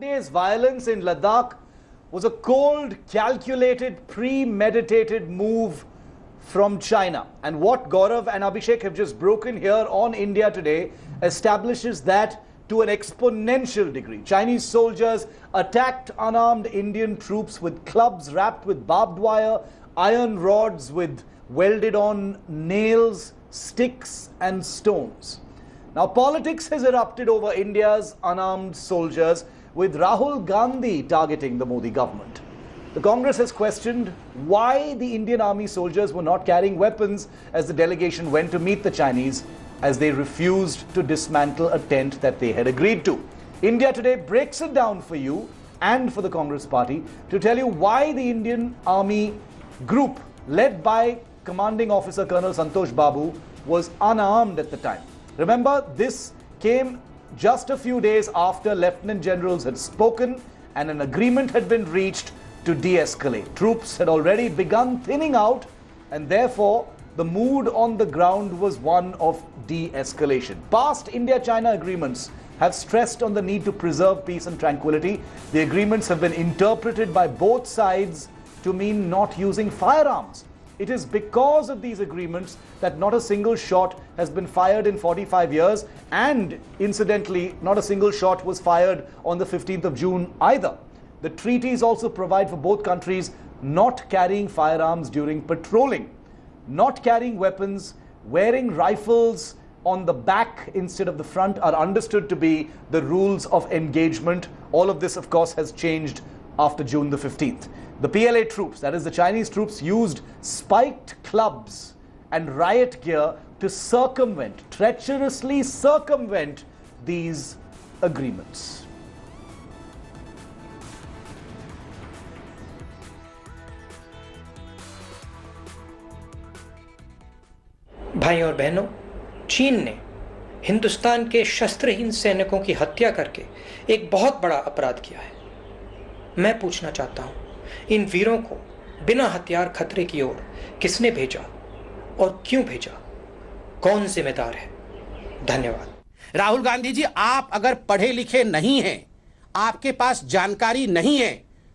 Sunday's violence in Ladakh was a cold, calculated, premeditated move from China. And what Gaurav and Abhishek have just broken here on India Today establishes that to an exponential degree. Chinese soldiers attacked unarmed Indian troops with clubs wrapped with barbed wire, iron rods with welded on nails, sticks and stones. Now politics has erupted over India's unarmed soldiers, with Rahul Gandhi targeting the Modi government. The Congress has questioned why the Indian army soldiers were not carrying weapons as the delegation went to meet the Chinese, as they refused to dismantle a tent that they had agreed to. India Today breaks it down for you and for the Congress party to tell you why the Indian Army group led by Commanding Officer Colonel Santosh Babu was unarmed at the time. Remember, this came just a few days after Lieutenant Generals had spoken and an agreement had been reached to de-escalate. Troops had already begun thinning out, and therefore the mood on the ground was one of de-escalation. Past India-China agreements have stressed on the need to preserve peace and tranquility. The agreements have been interpreted by both sides to mean not using firearms. It is because of these agreements that not a single shot has been fired in 45 years, and incidentally, not a single shot was fired on the 15th of June either. The treaties also provide for both countries not carrying firearms during patrolling, not carrying weapons, wearing rifles on the back instead of the front are understood to be the rules of engagement. All of this, of course, has changed after June the 15th. The PLA troops, that is the Chinese troops, used spiked clubs and riot gear to treacherously circumvent these agreements. भाई और बहनों, चीन ने हिंदुस्तान के शस्त्रहीन सैनिकों की हत्या करके एक बहुत बड़ा अपराध किया है। मैं पूछना चाहता हूं, इन वीरों को बिना हथियार खतरे की ओर किसने भेजा और क्यों भेजा? कौन जिम्मेदार है? धन्यवाद। राहुल गांधी जी, आप अगर पढ़े लिखे नहीं हैं, आपके पास जानकारी नहीं है,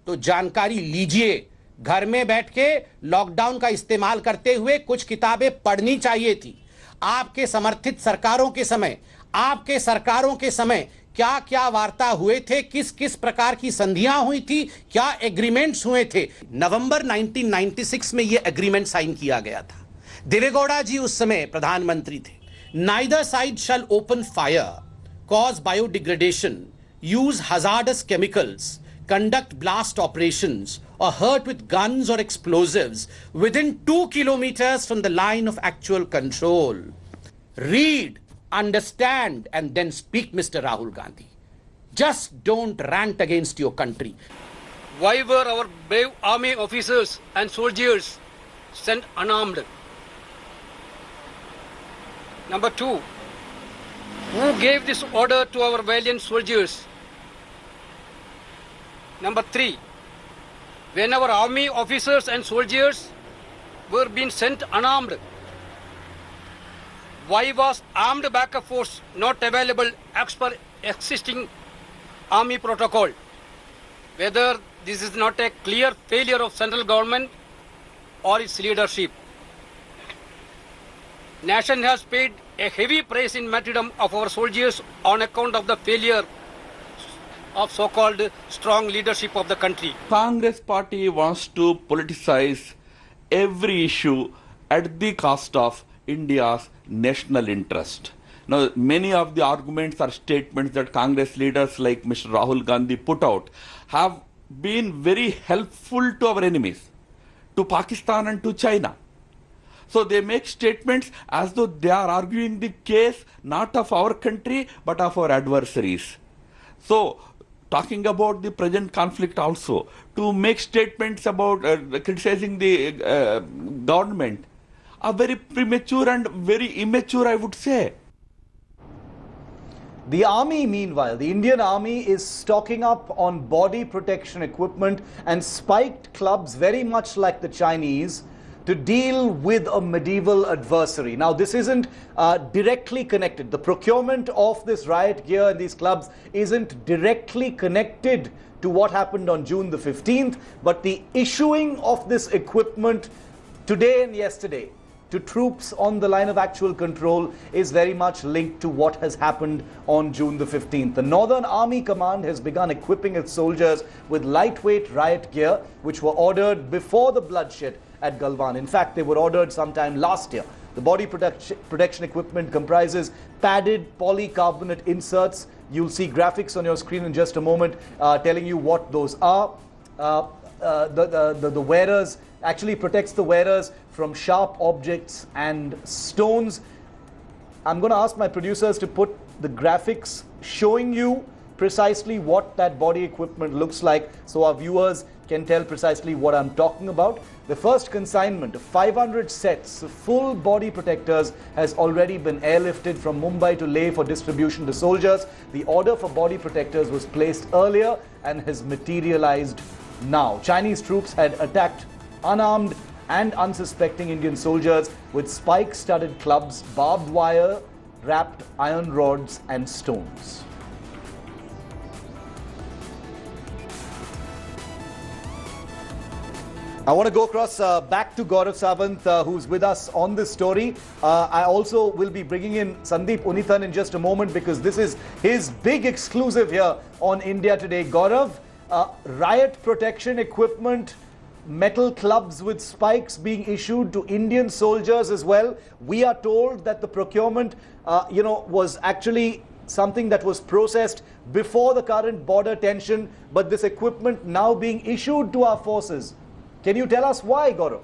तो जानकारी लीजिए। घर में बैठ के लॉकडाउन का इस्तेमाल करते हुए कुछ किताबें पढ़नी चाहिए थी। आपके समर्थित सरकारों के समय, आपके सरकारों के समय क्या क्या वार्ता हुए थे, किस किस प्रकार की संधियां हुई थी, क्या एग्रीमेंट्स हुए थे। नवंबर 1996 में यह एग्रीमेंट साइन किया गया था। देवेगौड़ा जी उस समय प्रधानमंत्री थे। Neither side shall open fire, cause biodegradation, use hazardous chemicals, conduct blast operations, or hurt with guns or explosives within 2 kilometers from the line of actual control. Read, understand, and then speak, Mr. Rahul Gandhi. Just don't rant against your country. Why were our brave army officers and soldiers sent unarmed? Number 2, who gave this order to our valiant soldiers? Number 3, when our army officers and soldiers were being sent unarmed, why was armed backup force not available as per existing army protocol? Whether this is not a clear failure of central government or its leadership. Nation has paid a heavy price in martyrdom of our soldiers on account of the failure of so-called strong leadership of the country. Congress party wants to politicize every issue at the cost of India's national interest. Now, many of the arguments or statements that Congress leaders like Mr. Rahul Gandhi put out have been very helpful to our enemies, to Pakistan and to China. So they make statements as though they are arguing the case not of our country but of our adversaries. So talking about the present conflict also, to make statements about criticizing the government are very premature and very immature, I would say. The army, meanwhile, the Indian army is stocking up on body protection equipment and spiked clubs very much like the Chinese to deal with a medieval adversary. Now, this isn't directly connected. The procurement of this riot gear and these clubs isn't directly connected to what happened on June the 15th, but the issuing of this equipment today and yesterday to troops on the line of actual control is very much linked to what has happened on June the 15th. The Northern Army Command has begun equipping its soldiers with lightweight riot gear, which were ordered before the bloodshed at Galwan. In fact, they were ordered sometime last year. The body protection equipment comprises padded polycarbonate inserts. You'll see graphics on your screen in just a moment telling you what those are. The wearers actually protects the wearers from sharp objects and stones. I'm going to ask my producers to put the graphics showing you precisely what that body equipment looks like so our viewers can tell precisely what I'm talking about. The first consignment of 500 sets of full body protectors has already been airlifted from Mumbai to Leh for distribution to soldiers. The order for body protectors was placed earlier and has materialized now. Chinese troops had attacked unarmed and unsuspecting Indian soldiers with spike-studded clubs, barbed wire, wrapped iron rods and stones. I want to go across back to Gaurav Sawant, who's with us on this story. I also will be bringing in Sambit Patra in just a moment because this is his big exclusive here on India Today. Gaurav, riot protection equipment, metal clubs with spikes being issued to Indian soldiers as well. We are told that the procurement, was actually something that was processed before the current border tension, but this equipment now being issued to our forces. Can you tell us why, Gaurav?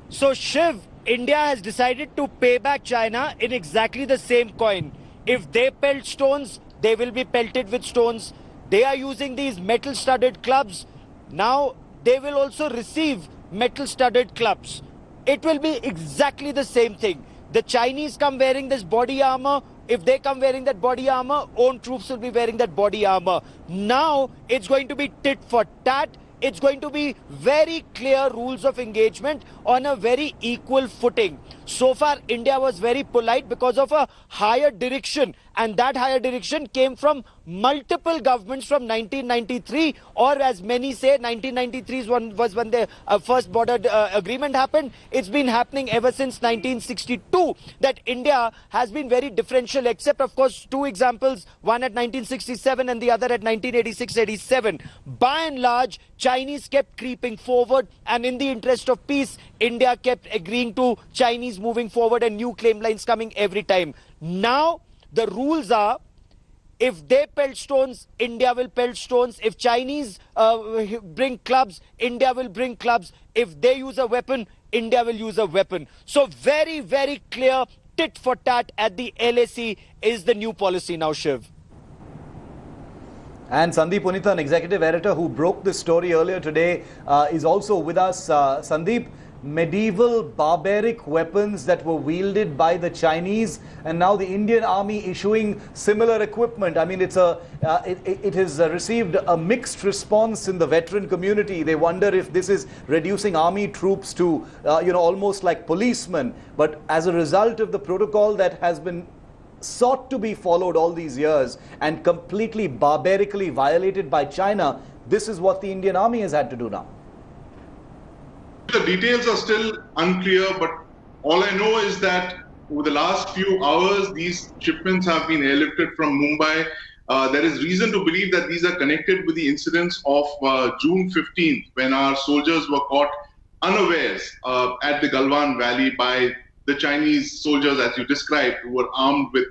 So, Shiv, India has decided to pay back China in exactly the same coin. If they pelt stones, they will be pelted with stones. They are using these metal-studded clubs. Now, they will also receive metal-studded clubs. It will be exactly the same thing. The Chinese come wearing this body armor. If they come wearing that body armor, own troops will be wearing that body armor. Now, it's going to be tit for tat. It's going to be very clear rules of engagement on a very equal footing. So far, India was very polite because of a higher direction, and that higher direction came from multiple governments from 1993, or as many say, 1993 was when the first border agreement happened. It's been happening ever since 1962 that India has been very differential, except of course two examples, one at 1967 and the other at 1986-87. By and large, Chinese kept creeping forward, and in the interest of peace, India kept agreeing to Chinese moving forward and new claim lines coming every time. Now, the rules are, if they pelt stones, India will pelt stones. If Chinese bring clubs, India will bring clubs. If they use a weapon, India will use a weapon. So very, very clear, tit for tat at the LAC is the new policy now, Shiv. And Sambit Patra, an executive editor who broke this story earlier today, is also with us. Sambit, medieval barbaric weapons that were wielded by the Chinese, and now the Indian army issuing similar equipment. I mean, it has received a mixed response in the veteran community. They wonder if this is reducing army troops to, almost like policemen. But as a result of the protocol that has been sought to be followed all these years and completely barbarically violated by China, this is what the Indian army has had to do now. The details are still unclear, but all I know is that over the last few hours, these shipments have been airlifted from Mumbai. There is reason to believe that these are connected with the incidents of June 15th, when our soldiers were caught unawares at the Galwan Valley by the Chinese soldiers, as you described, who were armed with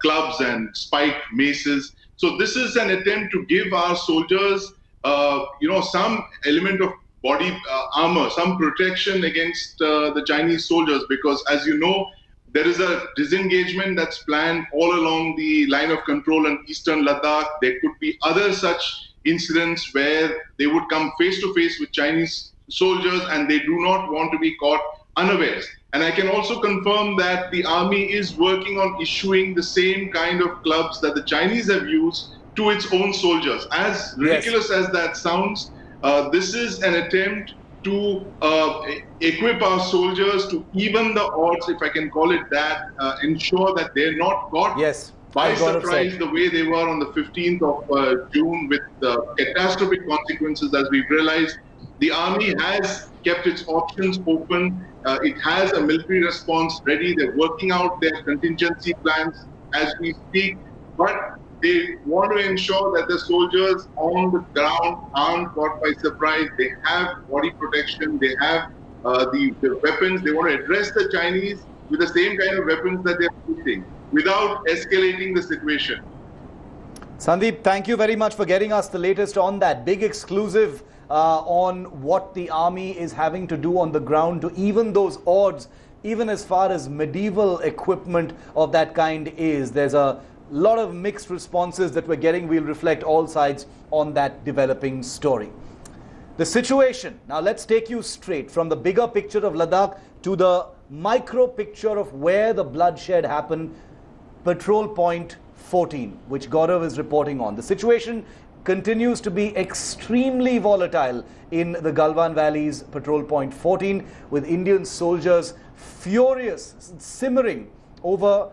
clubs and spiked maces. So this is an attempt to give our soldiers, some element of body armor, some protection against the Chinese soldiers, because as you know, there is a disengagement that's planned all along the line of control in eastern Ladakh. There could be other such incidents where they would come face to face with Chinese soldiers and they do not want to be caught unawares. And I can also confirm that the army is working on issuing the same kind of clubs that the Chinese have used to its own soldiers. As ridiculous as that sounds, This is an attempt to equip our soldiers to even the odds, if I can call it that, ensure that they're not caught by surprise the way they were on the 15th of June with catastrophic consequences. As we've realized, the army has kept its options open. It has a military response ready. They're working out their contingency plans as we speak, but they want to ensure that the soldiers on the ground aren't caught by surprise. They have body protection. They have the weapons. They want to address the Chinese with the same kind of weapons that they're using without escalating the situation. Sandeep, thank you very much for getting us the latest on that. Big exclusive on what the army is having to do on the ground to even those odds, even as far as medieval equipment of that kind is. There's a lot of mixed responses that we're getting. We'll reflect all sides on that developing story. The situation, now let's take you straight from the bigger picture of Ladakh to the micro picture of where the bloodshed happened, Patrol Point 14, which Gaurav is reporting on. The situation continues to be extremely volatile in the Galwan Valley's Patrol Point 14, with Indian soldiers furious, simmering over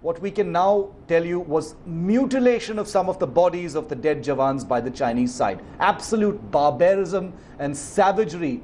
what we can now tell you was mutilation of some of the bodies of the dead Jawans by the Chinese side. Absolute barbarism and savagery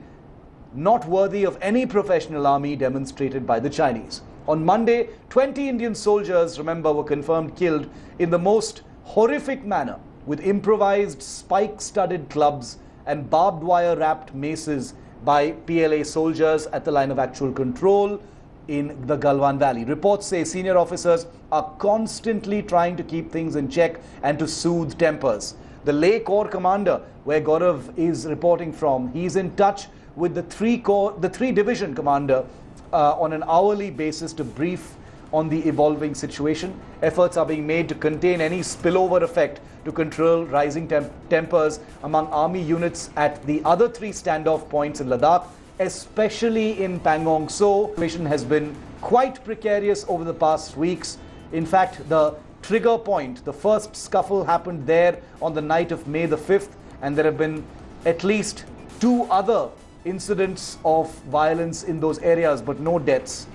not worthy of any professional army demonstrated by the Chinese. On Monday, 20 Indian soldiers, remember, were confirmed killed in the most horrific manner, with improvised spike-studded clubs and barbed wire-wrapped maces by PLA soldiers at the line of actual control in the Galwan Valley. Reports say senior officers are constantly trying to keep things in check and to soothe tempers. The Leh Corps commander, where Gaurav is reporting from, he's in touch with the 3 division commander on an hourly basis to brief on the evolving situation. Efforts are being made to contain any spillover effect to control rising tempers among army units at the other 3 standoff points in Ladakh, especially in Pangong So. The situation has been quite precarious over the past weeks. In fact, the trigger point, the first scuffle happened there on the night of May the 5th, and there have been at least 2 other incidents of violence in those areas, but no deaths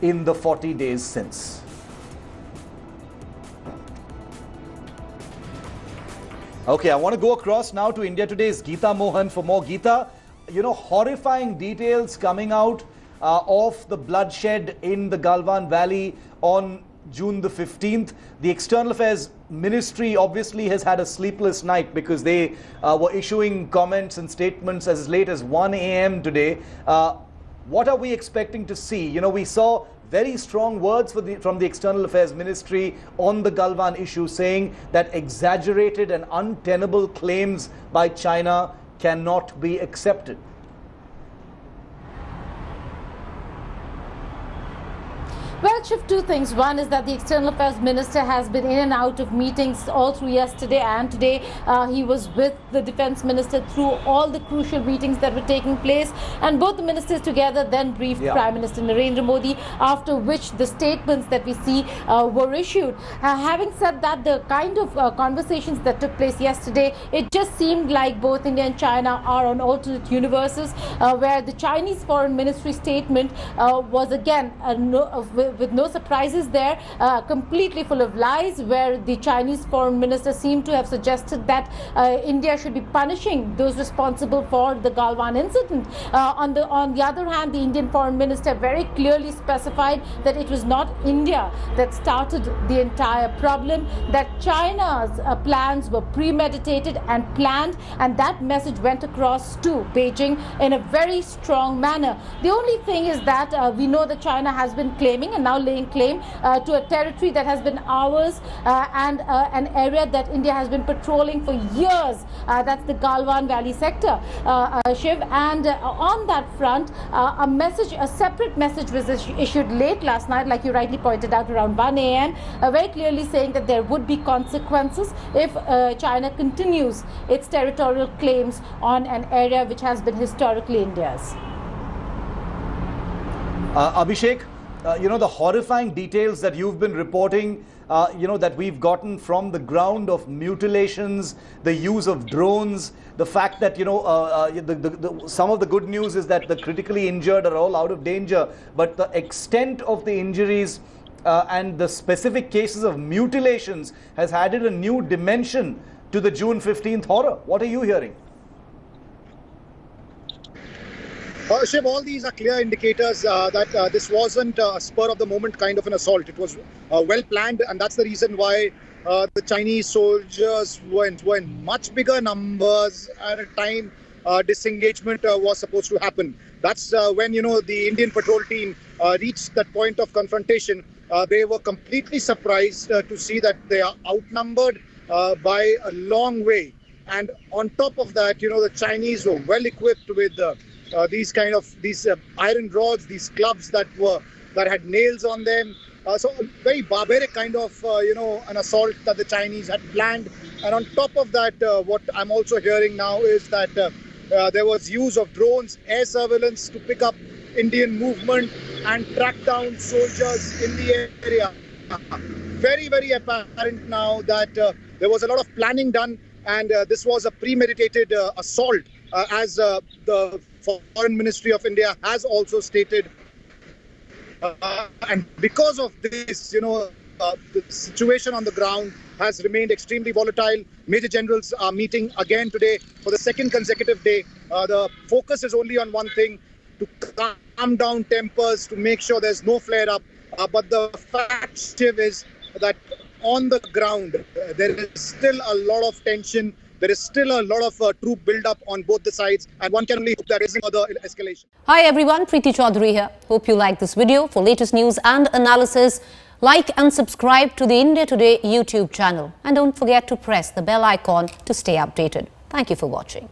in the 40 days since. Okay, I want to go across now to India Today's Geeta Mohan for more. Geeta, you know, horrifying details coming out of the bloodshed in the Galwan Valley on June the 15th. The External Affairs Ministry obviously has had a sleepless night because they were issuing comments and statements as late as 1 a.m. today. What are we expecting to see? You know, we saw very strong words from the External Affairs Ministry on the Galwan issue, saying that exaggerated and untenable claims by China cannot be accepted. Well, Shiv, 2 things. One is that the External Affairs Minister has been in and out of meetings all through yesterday and today. He was with the Defence Minister through all the crucial meetings that were taking place, and both the ministers together then briefed Prime Minister Narendra Modi, after which the statements that we see were issued. Having said that, the kind of conversations that took place yesterday, it just seemed like both India and China are on alternate universes, where the Chinese Foreign Ministry statement was again with no surprises there, completely full of lies, where the Chinese Foreign Minister seemed to have suggested that India should be punishing those responsible for the Galwan incident. On the other hand, the Indian Foreign Minister very clearly specified that it was not India that started the entire problem, that China's plans were premeditated and planned, and that message went across to Beijing in a very strong manner. The only thing is that we know that China has been claiming and now laying claim to a territory that has been ours and an area that India has been patrolling for years. That's the Galwan Valley sector, Shiv. And on that front, a separate message was issued late last night, like you rightly pointed out, around 1 a.m., very clearly saying that there would be consequences if China continues its territorial claims on an area which has been historically India's. Abhishek, you know, the horrifying details that you've been reporting that we've gotten from the ground of mutilations, the use of drones, the fact that, some of the good news is that the critically injured are all out of danger, but the extent of the injuries and the specific cases of mutilations has added a new dimension to the June 15th horror. What are you hearing? Shiv, all these are clear indicators that this wasn't a spur of the moment kind of an assault. It was well planned, and that's the reason why the Chinese soldiers were in much bigger numbers at a time disengagement was supposed to happen. That's when, the Indian patrol team reached that point of confrontation. They were completely surprised to see that they are outnumbered by a long way. And on top of that, the Chinese were well equipped with these iron rods, these clubs that had nails on them. So a very barbaric kind of, an assault that the Chinese had planned. And on top of that, what I'm also hearing now is that there was use of drones, air surveillance to pick up Indian movement and track down soldiers in the area. Very, very apparent now that there was a lot of planning done, and this was a premeditated assault, as the Foreign Ministry of India has also stated. And because of this, the situation on the ground has remained extremely volatile. Major generals are meeting again today for the second consecutive day. The focus is only on one thing, to calm down tempers, to make sure there's no flare-up. But the fact, Shiv, is that on the ground, there is still a lot of tension. There is still a lot of troop build-up on both the sides, and one can only hope there isn't further escalation. Hi everyone, Preeti Chaudhary here. Hope you like this video. For latest news and analysis, like and subscribe to the India Today YouTube channel. And don't forget to press the bell icon to stay updated. Thank you for watching.